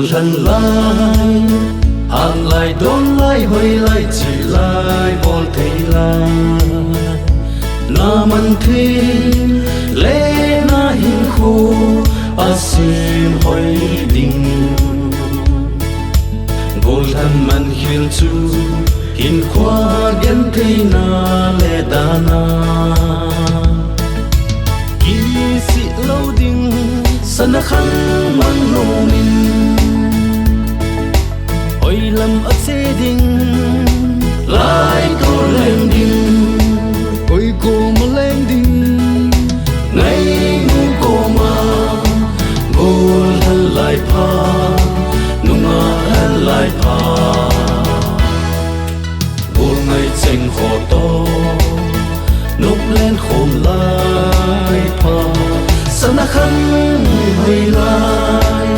lần lại hàng lại đón lại hồi lại chỉ lại bỏ thấy lại na man thi lẽ na hình khu a sim hồi đình vô lần man hiền chu hình khoa gen thấy na lẽ đa na kỳ sĩ lâu đình sana khăn mang nô min ôi lâm ấp xe đình lại cô lên đình ôi cô mà lên đình ngày ngu cô mà vô lần lại pha nung à lại pha vô ngày tranh khó to núp lên khom lại pha sana khăn hồi lại